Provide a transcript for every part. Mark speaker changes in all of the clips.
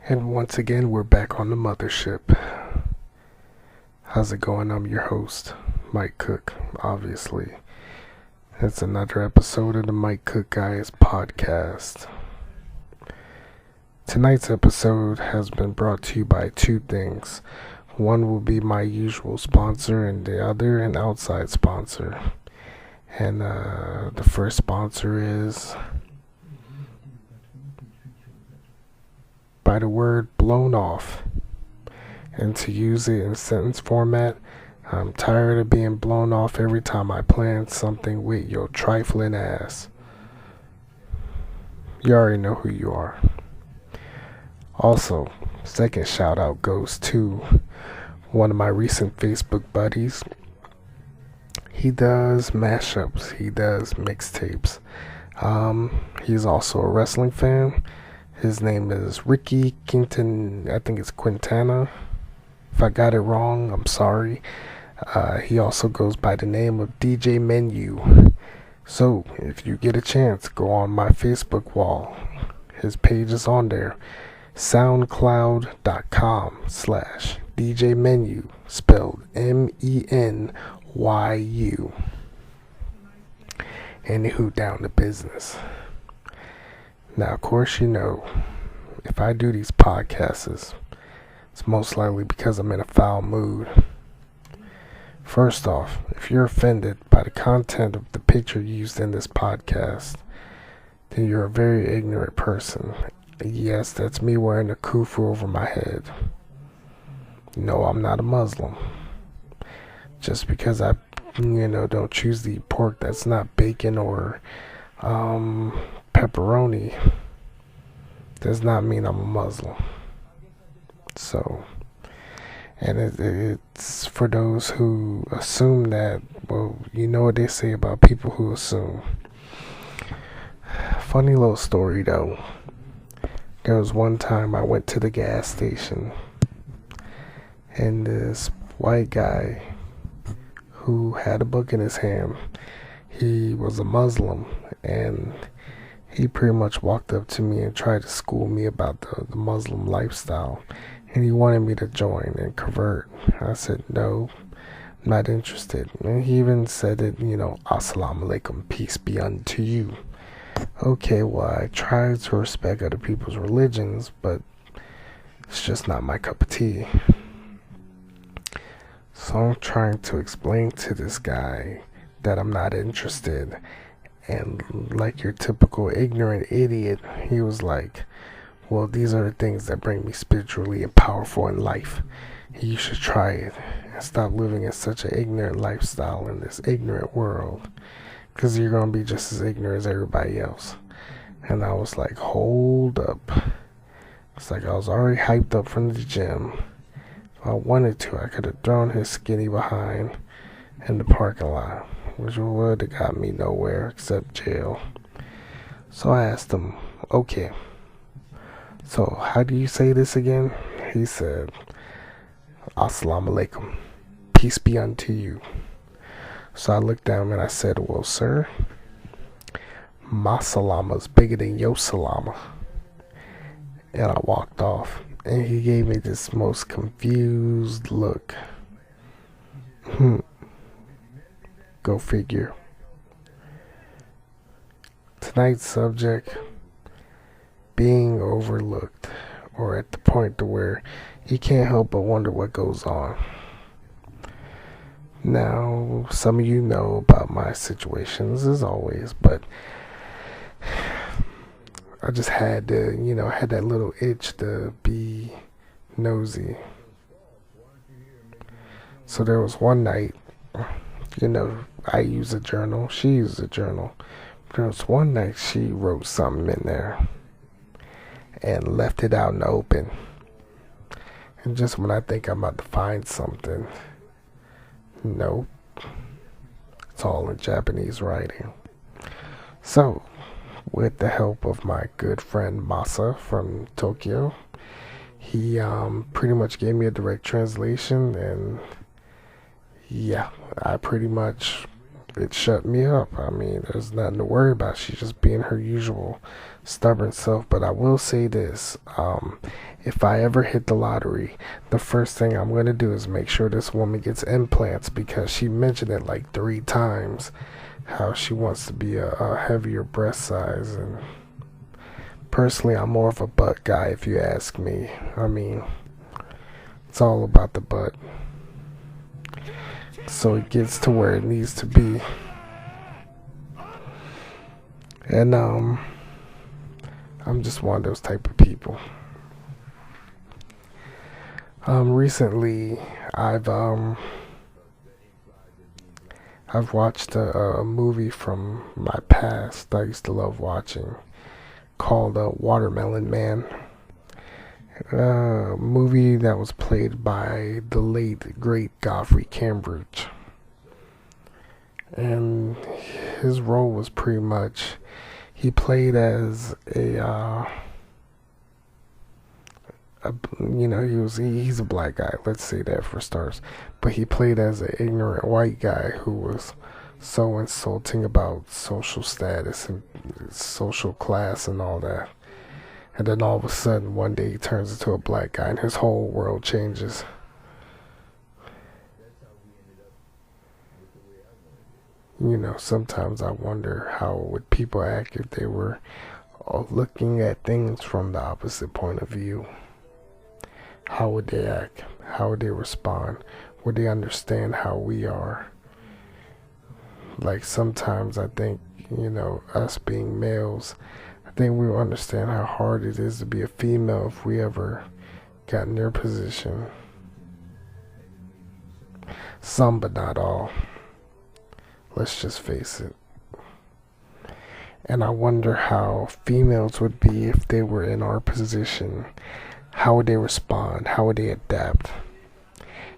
Speaker 1: And once again, we're back on the mothership. How's it going? I'm your host, Mike Cook, obviously. It's another episode of the Mike Cook Guys podcast. Tonight's episode has been brought to you by two things. One will be my usual sponsor, and the other an outside sponsor. And the first sponsor is by the word blown off. And to use it in sentence format, I'm tired of being blown off every time I plan something with your trifling ass. You already know who you are. Also, second shout out goes to one of my recent Facebook buddies. He does mashups, he does mixtapes. He's also a wrestling fan. His name is Ricky Quinton, I think it's Quintana. If I got it wrong, I'm sorry. He also goes by the name of DJ Menyu. So, if you get a chance, go on my Facebook wall. His page is on there. SoundCloud.com/DJ Menyu, spelled MENYU. Anywho, down to business. Now, of course, you know, if I do these podcasts, it's most likely because I'm in a foul mood. First off, if you're offended by the content of the picture used in this podcast, then you're a very ignorant person. Yes, that's me wearing a kufu over my head. No, I'm not a Muslim. Just because I, don't choose to eat pork that's not bacon or pepperoni does not mean I'm a Muslim. So, and it's for those who assume that, well, you know what they say about people who assume. Funny little story though. There was one time I went to the gas station and this white guy who had a book in his hand, he was a Muslim, and he pretty much walked up to me and tried to school me about the Muslim lifestyle, and he wanted me to join and convert. I said, no, I'm not interested. And he even said it, Assalamu alaikum, peace be unto you. Okay, well, I try to respect other people's religions, but it's just not my cup of tea. So I'm trying to explain to this guy that I'm not interested. And like your typical ignorant idiot, he was like, well, these are the things that bring me spiritually and powerful in life. You should try it and stop living in such an ignorant lifestyle in this ignorant world, because you're going to be just as ignorant as everybody else. And I was like, hold up. It's like I was already hyped up from the gym. If I wanted to, I could have thrown his skinny behind in the parking lot, which would have got me nowhere except jail. So I asked him, okay, so how do you say this again? He said, Assalamu alaikum, peace be unto you. So I looked at him and I said, well, sir, my salama's bigger than your salama. And I walked off, and he gave me this most confused look. Go figure. Tonight's subject, being overlooked, or at the point to where you can't help but wonder what goes on. Now, some of you know about my situations as always, but I just had to, had that little itch to be nosy. So there was one night, I use a journal, she used a journal. There was one night she wrote something in there and left it out in the open. And just when I think I'm about to find something, nope, it's all in Japanese writing. So, with the help of my good friend Masa from Tokyo, he pretty much gave me a direct translation, and yeah, I pretty much it shut me up. I mean, there's nothing to worry about. She's just being her usual stubborn self. But I will say this, if I ever hit the lottery, the first thing I'm going to do is make sure this woman gets implants, because she mentioned it like 3 times, how she wants to be a heavier breast size. And personally, I'm more of a butt guy, if you ask me. I mean, it's all about the butt. So it gets to where it needs to be. And I'm just one of those type of people. Recently I've watched a movie from my past I used to love watching, called Watermelon Man. A movie that was played by the late great Godfrey Cambridge, and his role was pretty much, he played as he's a black guy, let's say that for starters, but he played as an ignorant white guy who was so insulting about social status and social class and all that. And then all of a sudden, one day he turns into a black guy and his whole world changes. Sometimes I wonder how would people act if they were looking at things from the opposite point of view. How would they act? How would they respond? Would they understand how we are? Like, sometimes I think, us being males, I think we will understand how hard it is to be a female if we ever got in their position. Some, but not all. Let's just face it. And I wonder how females would be if they were in our position. How would they respond? How would they adapt?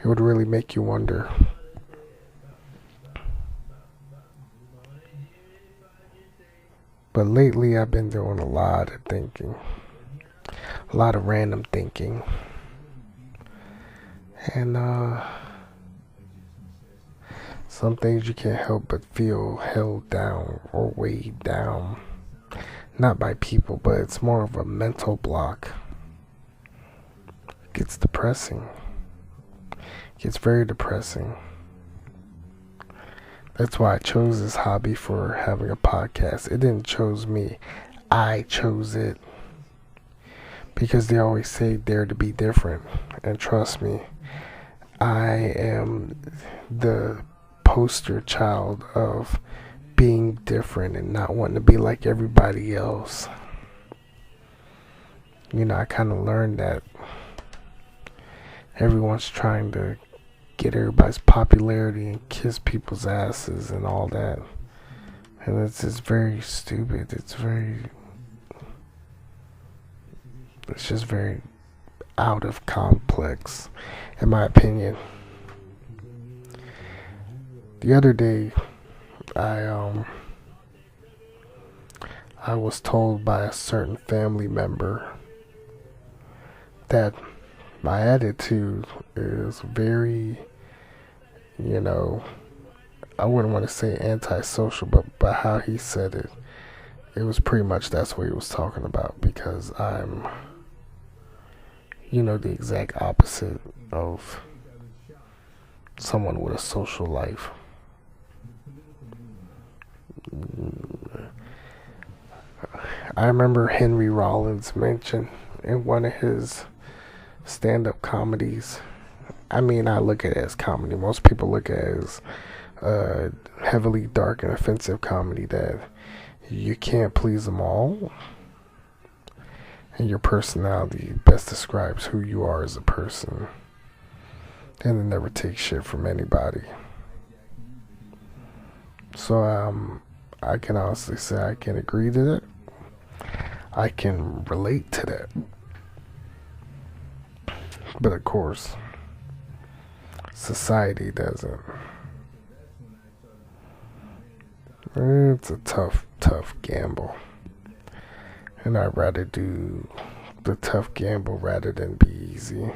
Speaker 1: It would really make you wonder. But lately I've been doing a lot of thinking. A lot of random thinking. And some things you can't help but feel held down or weighed down. Not by people, but it's more of a mental block. It gets depressing. It gets very depressing. That's why I chose this hobby for having a podcast. It didn't choose me. I chose it. Because they always say dare to be different. And trust me, I am the poster child of being different and not wanting to be like everybody else. I kind of learned that everyone's trying to get everybody's popularity and kiss people's asses and all that. And it's just very stupid. It's just very out of complex, in my opinion. The other day, I was told by a certain family member that my attitude is very, I wouldn't want to say antisocial, but by how he said it, it was pretty much that's what he was talking about, because I'm, the exact opposite of someone with a social life. I remember Henry Rollins mentioned in one of his stand-up comedies. I mean, I look at it as comedy. Most people look at it as heavily dark and offensive comedy, that you can't please them all, and your personality best describes who you are as a person, and it never takes shit from anybody. So I can honestly say I can agree to that. I can relate to that. But of course, society doesn't. It's a tough gamble. And I'd rather do the tough gamble rather than be easy.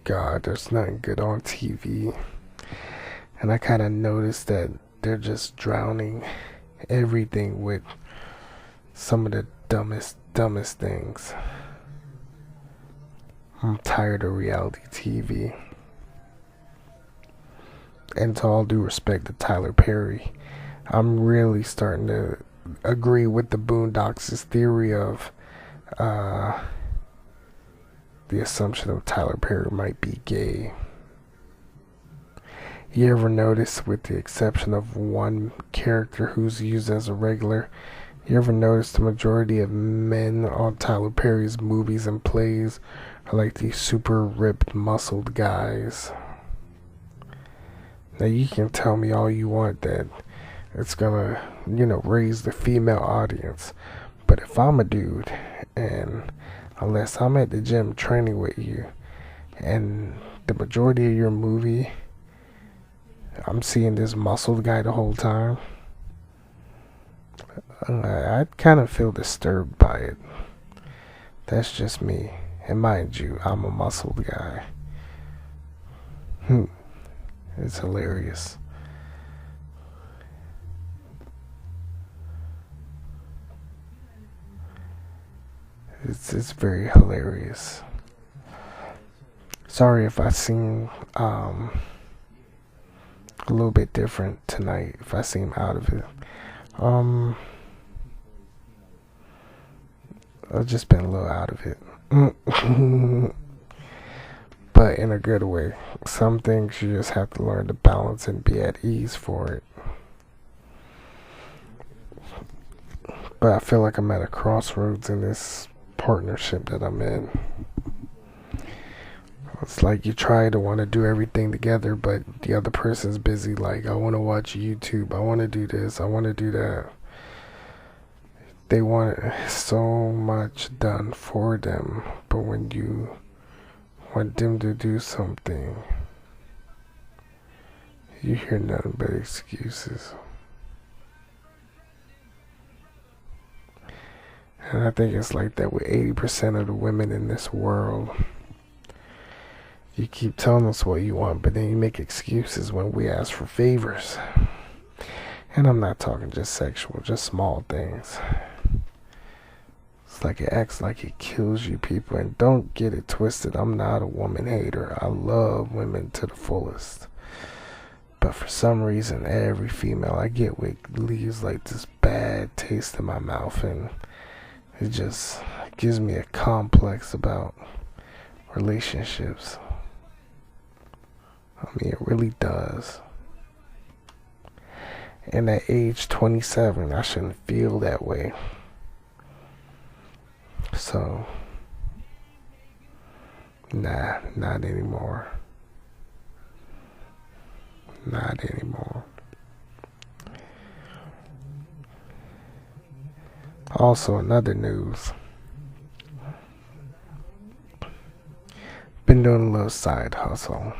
Speaker 1: God, there's nothing good on TV. And I kind of noticed that they're just drowning everything with some of the dumbest things. I'm tired of reality TV. And to all due respect to Tyler Perry, I'm really starting to agree with the Boondocks' theory of the assumption of Tyler Perry might be gay. You ever notice, with the exception of one character who's used as a regular, you ever notice the majority of men on Tyler Perry's movies and plays are like these super ripped, muscled guys? Now you can tell me all you want that it's gonna, raise the female audience. But if I'm a dude, and unless I'm at the gym training with you, and the majority of your movie, I'm seeing this muscled guy the whole time, I kind of feel disturbed by it. That's just me. And mind you, I'm a muscled guy. It's hilarious. It's very hilarious. Sorry if I seem a little bit different tonight, if I seem out of it. I've just been a little out of it. But in a good way. Some things you just have to learn to balance and be at ease for it. But I feel like I'm at a crossroads in this partnership that I'm in. It's like you try to want to do everything together, but the other person's busy. Like, I want to watch YouTube, I want to do this, I want to do that. They want so much done for them, but when you want them to do something, you hear nothing but excuses. And I think it's like that with 80% of the women in this world. You keep telling us what you want, but then you make excuses when we ask for favors. And I'm not talking just sexual, just small things. It's like it acts like it kills you people. And don't get it twisted, I'm not a woman hater. I love women to the fullest. But for some reason, every female I get with leaves like this bad taste in my mouth. And it just gives me a complex about relationships. I mean, it really does. And at age 27, I shouldn't feel that way. So, nah, not anymore. Not anymore. Also, another news. Been doing a little side hustle.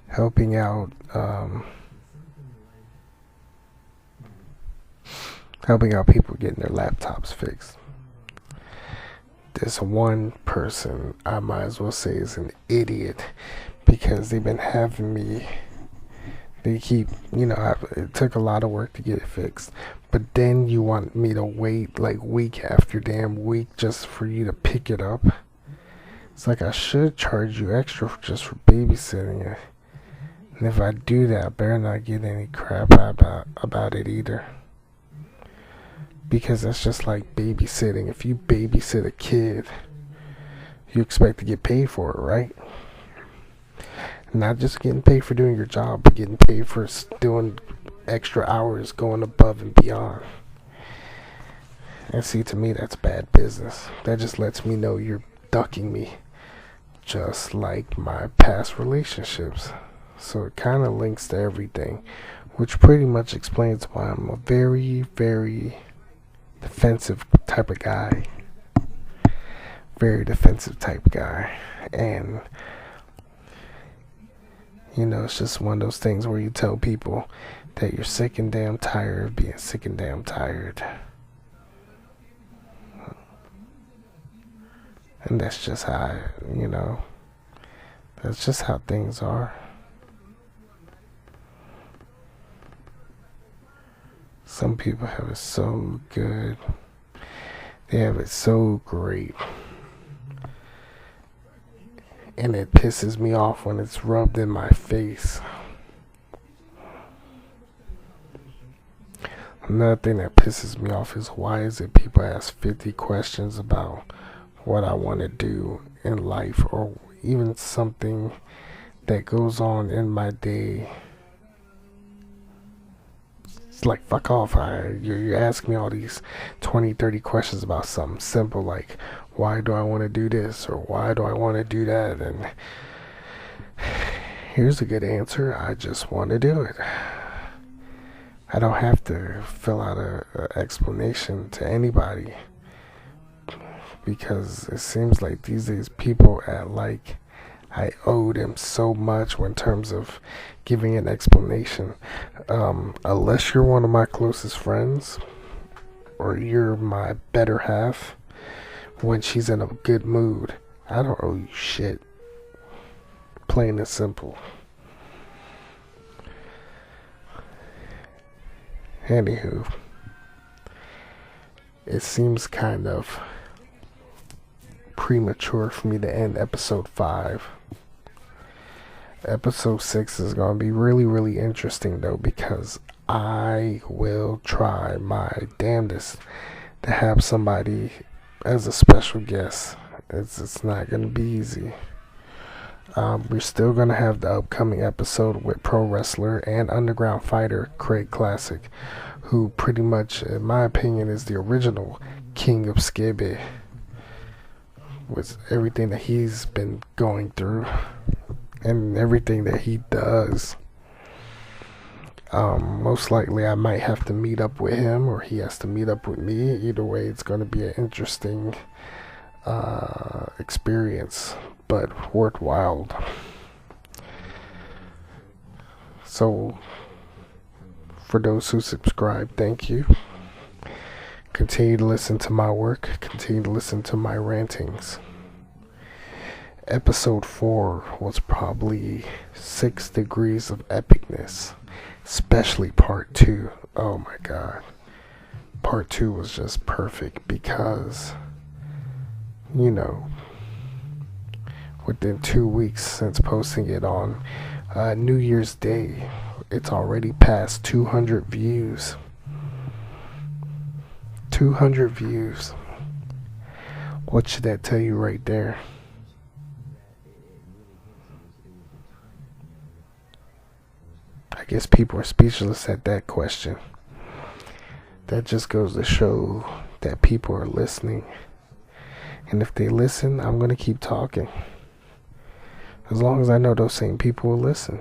Speaker 1: Helping out people getting their laptops fixed. This one person, I might as well say, is an idiot, because they've been having me, they keep, it took a lot of work to get it fixed, but then you want me to wait like week after damn week just for you to pick it up. It's like I should charge you extra just for babysitting it. And if I do that, I better not get any crap about it either. Because that's just like babysitting. If you babysit a kid, you expect to get paid for it, right? Not just getting paid for doing your job, but getting paid for doing extra hours, going above and beyond. And see, to me, that's bad business. That just lets me know you're ducking me. Just like my past relationships. So it kind of links to everything, which pretty much explains why I'm a very, very defensive type of guy. Very defensive type guy. And, it's just one of those things where you tell people that you're sick and damn tired of being sick and damn tired. And that's just how, that's just how things are. Some people have it so good. They have it so great. And it pisses me off when it's rubbed in my face. Another thing that pisses me off is why is it people ask 50 questions about what I want to do in life, or even something that goes on in my day. It's like, fuck off. You ask me all these 20, 30 questions about something simple like, why do I want to do this, or why do I want to do that? And here's a good answer. I just want to do it. I don't have to fill out an explanation to anybody, because it seems like these days people act like I owe them so much in terms of giving an explanation. Unless you're one of my closest friends, or you're my better half, when she's in a good mood, I don't owe you shit. Plain and simple. Anywho, it seems kind of premature for me to end episode 5. Episode 6 is going to be really, really interesting though, because I will try my damnedest to have somebody as a special guest. It's not going to be easy. We're still going to have the upcoming episode with pro wrestler and underground fighter Craig Classic, who pretty much, in my opinion, is the original king of skibby, with everything that he's been going through and everything that he does. Most likely I might have to meet up with him, or he has to meet up with me. Either way, it's going to be an interesting experience, but worthwhile. So for those who subscribe, thank you. Continue to listen to my work. Continue to listen to my rantings. Episode 4 was probably 6 degrees of epicness, especially part 2. Oh my god. Part 2 was just perfect because, within 2 weeks since posting it on New Year's Day, it's already past 200 views. 200 views. What should that tell you right there? I guess people are speechless at that question. That just goes to show that people are listening. And if they listen, I'm going to keep talking. As long as I know those same people will listen.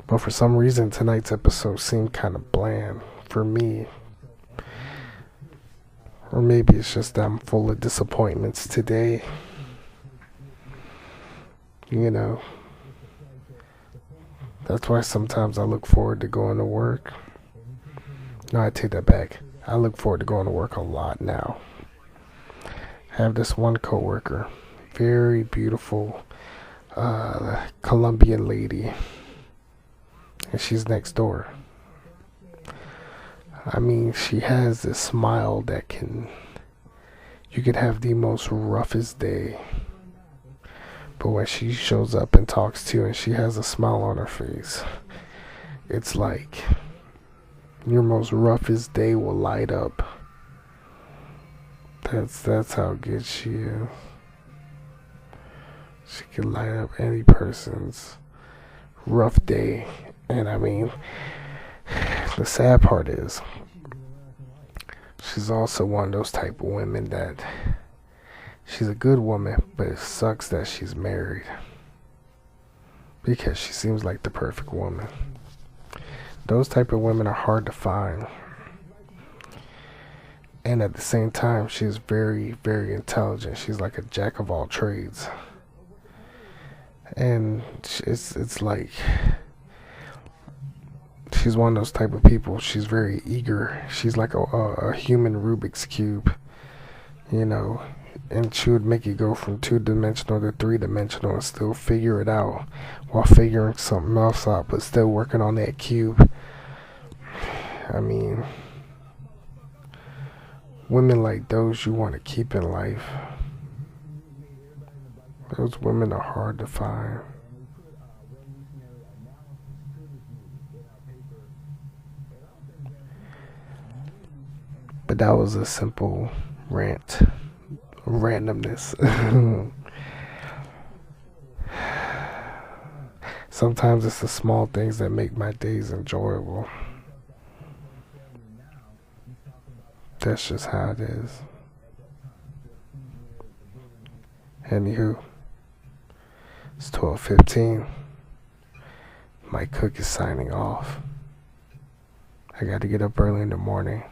Speaker 1: But for some reason, tonight's episode seemed kind of bland for me. Or maybe it's just that I'm full of disappointments today. That's why sometimes I look forward to going to work. No, I take that back. I look forward to going to work a lot now. I have this one coworker, very beautiful Colombian lady, and she's next door. I mean, she has this smile that you could have the most roughest day, but when she shows up and talks to you and she has a smile on her face, it's like your most roughest day will light up. That's how good she is. She can light up any person's rough day. And I mean, the sad part is, she's also one of those type of women that she's a good woman, but it sucks that she's married, because she seems like the perfect woman. Those type of women are hard to find. And at the same time, she's very, very intelligent. She's like a jack of all trades. And it's like, she's one of those type of people. She's very eager. She's like a human Rubik's Cube. you know, and she would make you go from 2-dimensional to 3-dimensional and still figure it out while figuring something else out, but still working on that cube. I mean, women like those you want to keep in life. Those women are hard to find. But that was a simple rant. Randomness. Sometimes it's the small things that make my days enjoyable. That's just how it is. Anywho, it's 12:15. Mike Cook is signing off. I got to get up early in the morning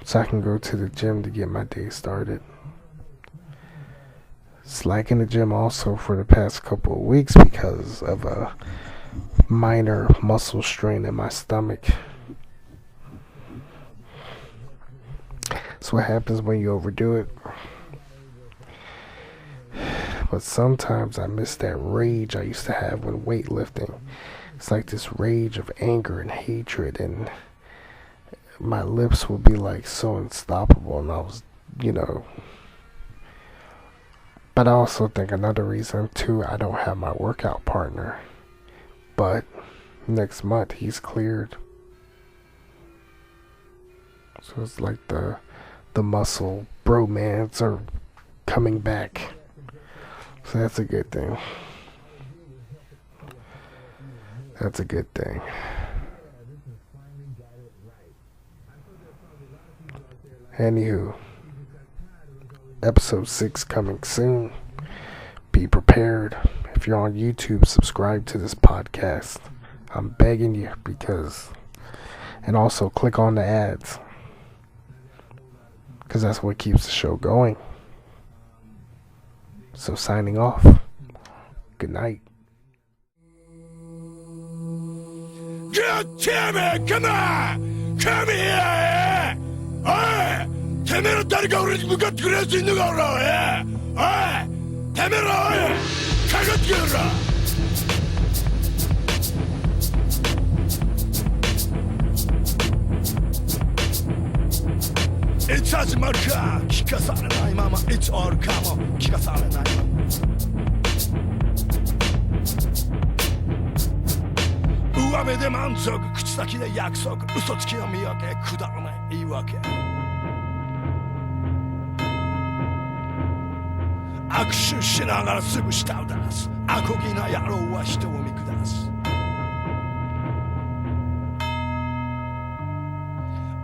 Speaker 1: so I can go to the gym to get my day started. Slacking the gym also for the past couple of weeks because of a minor muscle strain in my stomach. That's what happens when you overdo it. But sometimes I miss that rage I used to have when weightlifting. It's like this rage of anger and hatred, and my lips would be like so unstoppable, and I was, but I also think another reason too, I don't have my workout partner, but next month he's cleared, so it's like the muscle bromance are coming back, so that's a good thing. That's a good thing. Anywho, episode 6 coming soon. Be prepared. If you're on YouTube, subscribe to this podcast. I'm begging you, and also click on the ads, because that's what keeps the show going. So signing off. Good night.
Speaker 2: God damn it! Come on! Come here! Hey! てめえら誰か俺に向かってくるやついんのか俺は！おい！てめえらおい！かかってくるら！いつ始まるか聞かされないままいつ終わるかも聞かされないまま上目で満足口先で約束嘘つきの見分けくだらない言い訳握手しながらすぐ舌を出すアコギな野郎は人を見下す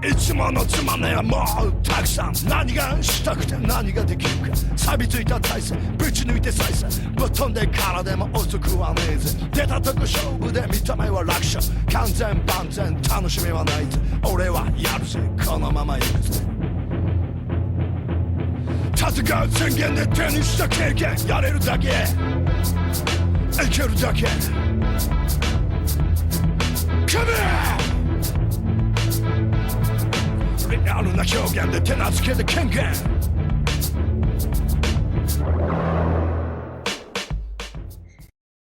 Speaker 2: いつものつまんねえはもうたくさん何がしたくて何ができるか錆びついた体勢ぶち抜いて再生ぶっ飛んでからでも遅くはねえぜ出たとこ勝負で見た目は楽勝完全万全楽しみはないぜ俺はやるぜこのまま行くぜ戦う宣言で手にした経験やれるだけいけるだけ Come here! リアルな表現で手なずけて権限